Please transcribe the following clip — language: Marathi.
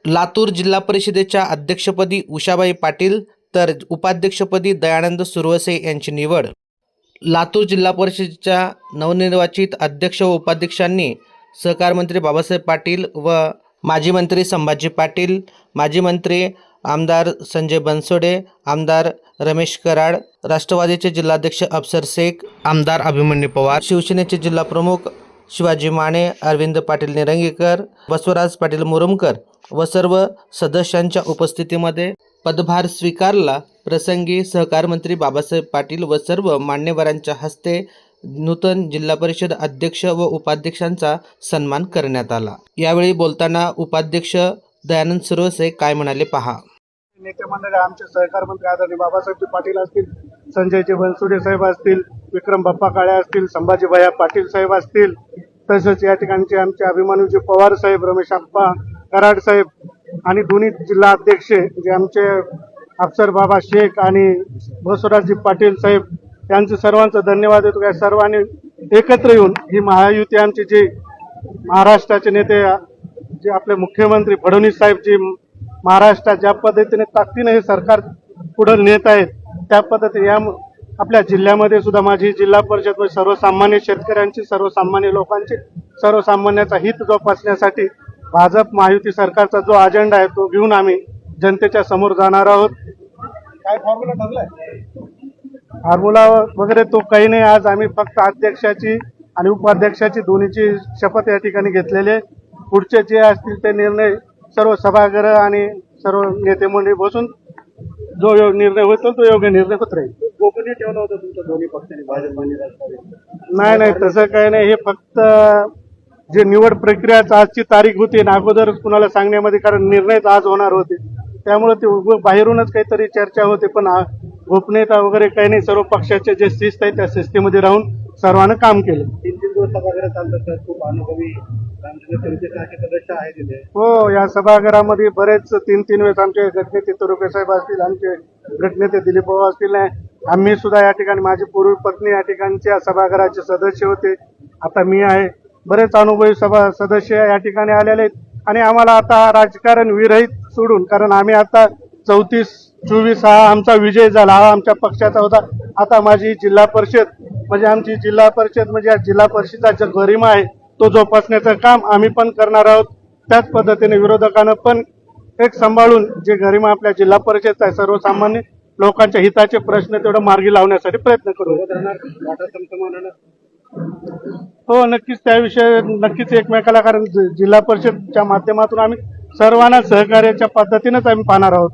लातूर जिल्हा परिषदेच्या अध्यक्षपदी उषाबाई पाटील तर उपाध्यक्षपदी दयानंद सुरवसे यांची निवड। लातूर जिल्हा परिषदेच्या नवनिर्वाचित अध्यक्ष व उपाध्यक्षांनी सहकार मंत्री बाबासाहेब पाटील व माजी मंत्री संभाजी पाटील, माजी मंत्री आमदार संजय बनसोडे, आमदार रमेश कराड, राष्ट्रवादीचे जिल्हाध्यक्ष अफसर शेख, आमदार अभिमन्यू पवार, शिवसेनेचे जिल्हा प्रमुख शिवाजी माने, अरविंद पाटील निरंगेकर, बसवराज पाटील मुरुमकर व सर्व सदस्यांच्या उपस्थितीमध्ये पदभार स्वीकारला। प्रसंगी सहकार मंत्री बाबासाहेब पाटील व सर्व मान्यवरांच्या हस्ते नूतन जिल्हा परिषद अध्यक्ष व उपाध्यक्षांचा सन्मान करण्यात आला। यावेळी बोलताना उपाध्यक्ष दयानंद सुरवसे काय म्हणाले पहा। नेते मंडळी आमचे सहकार मंत्री आदरणीय बाबासाहेब पाटील असतील, संजयजी बनसोडे साहेब असतील, विक्रम बाप्पा काळे असतील, संभाजी भैया पाटील साहेब असतील, तसेच या ठिकाणचे आमचे अभिमन्यूजी पवार साहेब, रमेश आप्पा कराड साहेब आणि दोन्ही जिल्हा अध्यक्ष जे आमचे अफसर बाबा शेख आणि बसवराजजी पाटील साहेब यांचे सर्वांचा धन्यवाद देतो। या सर्वांनी एकत्र येऊन ही महायुती आमची जी महाराष्ट्राचे नेते जे आपले मुख्यमंत्री फडणवीस साहेब जी महाराष्ट्रात ज्या पद्धतीने ताकदीने हे सरकार पुढे नेत आहेत त्या पद्धतीने या आपल्या जिल्ह्यामध्ये सुद्धा माझी जिल्हा परिषद सर्वसामान्य शेतकऱ्यांची, सर्वसामान्य लोकांची, सर्वसामान्याचा हित जोपासण्यासाठी भाजप महायुती सरकारचा जो अजेंडा आहे तो घेऊन आम्ही जनतेच्या समोर जाणार आहोत। काय फॉर्म्युला ठरलाय? फॉर्म्युला वगैरे तो काही नाही। आज आम्ही फक्त अध्यक्षाची आणि उपाध्यक्षाची दोन्हीची शपथ या ठिकाणी घेतलेले। पुढचे जे असतील ते निर्णय सर्व सभागृह आणि सर्व नेते मंडळी बसून जो निर्णय होतो तो योग्य निर्णय होत राहील। गोपनीय ठेवलं होतं तुमच्या दोन्ही पक्षांनी, भाजप आणि राष्ट्रवादी? नाही, तसं काही नाही। हे फक्त जे निवड प्रक्रियाच आजची तारीख होती ना, अगोदर कुणाला सांगण्यामध्ये, कारण निर्णयच आज होणार होते त्यामुळे ते बाहेरूनच काहीतरी चर्चा होते, पण गोपनीयता वगैरे काही नाही। सर्व पक्षाचे जे शिस्त आहे त्या शिस्तीमध्ये राहून सर्वांना काम केले। 3-3 दिवस सभागृह चालतात, खूप अनुभवी सदस्य आहे तिथे। हो, या सभागृहामध्ये बरेच 3-3 वेळेस आमचे गटनेते तरुके साहेब असतील, आमचे गटनेते दिलीप भाऊ असतील, आम्ही सुद्धा या ठिकाणी, माझी पूर्वी पत्नी या ठिकाणच्या सभागृहाचे सदस्य होते, आता मी आहे। बरेच अनुभवी सदस्य या ठिकाणी आलेले आहेत आणि आम्हाला आता राजकारण विरहित सोडून, कारण आम्ही आता 34-24 हा आमचा विजय झाला, हा आमच्या पक्षाचा होता। आता माझी जिल्हा परिषद म्हणजे आमची जिल्हा परिषद म्हणजे या जिल्हा परिषदेचा जो गरिमा आहे तो जोपासण्याचं काम आम्ही पण करणार आहोत। त्याच पद्धतीने विरोधकांना पण एक सांभाळून जे गरिमा आपल्या जिल्हा परिषदचा आहे, सर्वसामान्य लोकांच्या हिताचे प्रश्न तेवढं मार्गी लावण्यासाठी प्रयत्न करू। हो, नक्कीच त्याविषयी नक्कीच एकमेकाला, कारण जिल्हा परिषदच्या माध्यमातून आम्ही सर्वांना सहकार्याच्या पद्धतीनेच आम्ही पाहणार आहोत।